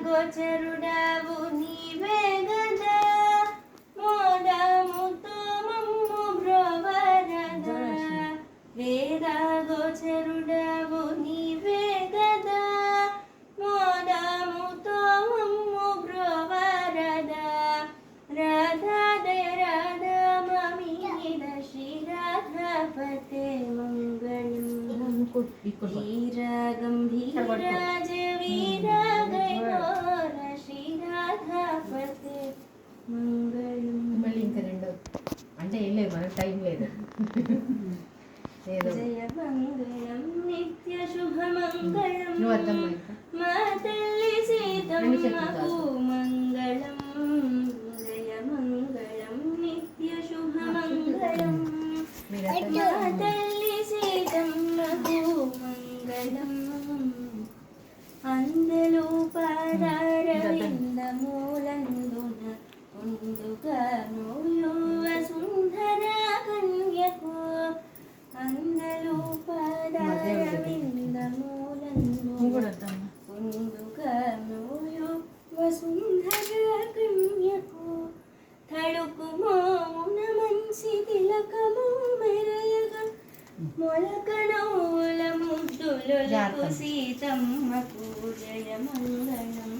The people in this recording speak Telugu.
వేదగోచరుడావు నీవే గదా మోదముతో మమ్ము బ్రోవరదా వేదగోచరుడావు నీవే గదా మోదముతో మమ్ము బ్రోవరదా రాధా దయ రాధా మమీద శ్రీ రాధాపతే మంగళం వీరా గంభీరా వీరా గైరోర శ్రీ రాధాపతే మంగళం. మళ్ళీ ఇంకా రెండో అంటే ఏం లేదు, మనకు టైం లేదు. జయ మంగళం నిత్య శుభమంగళం మా తల్లి సీతమ్మకు మంగళం. జయ మంగళం నిత్య శుభమంగళం మా తల్లి సీతమ్మకు మంగళం. అందలో పాదారవిందమూలందున ఉండుగా నోయో వసుంధర కన్యకు అందలో పాదారవిందమూలందున ఉండుగా నోయో వసుంధర కన్యకు తడుకు మౌన మంచి తిలకము మెరయగా మొలకడౌల ముద్దులకు సీతమ్మకు జయ మంగళం.